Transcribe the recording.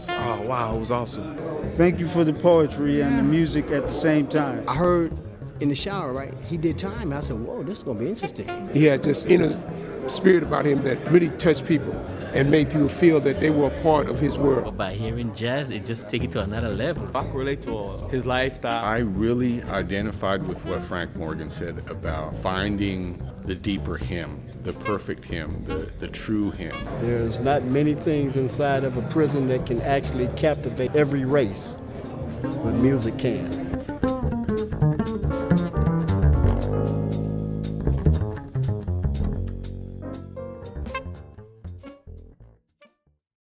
Oh, wow, it was awesome. Thank you for the poetry and the music at the same time. I heard in the shower, right, he did time, and I said, whoa, this is going to be interesting. He had this inner spirit about him that really touched people and made people feel that they were a part of his world. By hearing jazz, it just takes it to another level. I can relate to his lifestyle. I really identified with what Frank Morgan said about finding the deeper him, the perfect him, the true him. There's not many things inside of a prison that can actually captivate every race, but music can.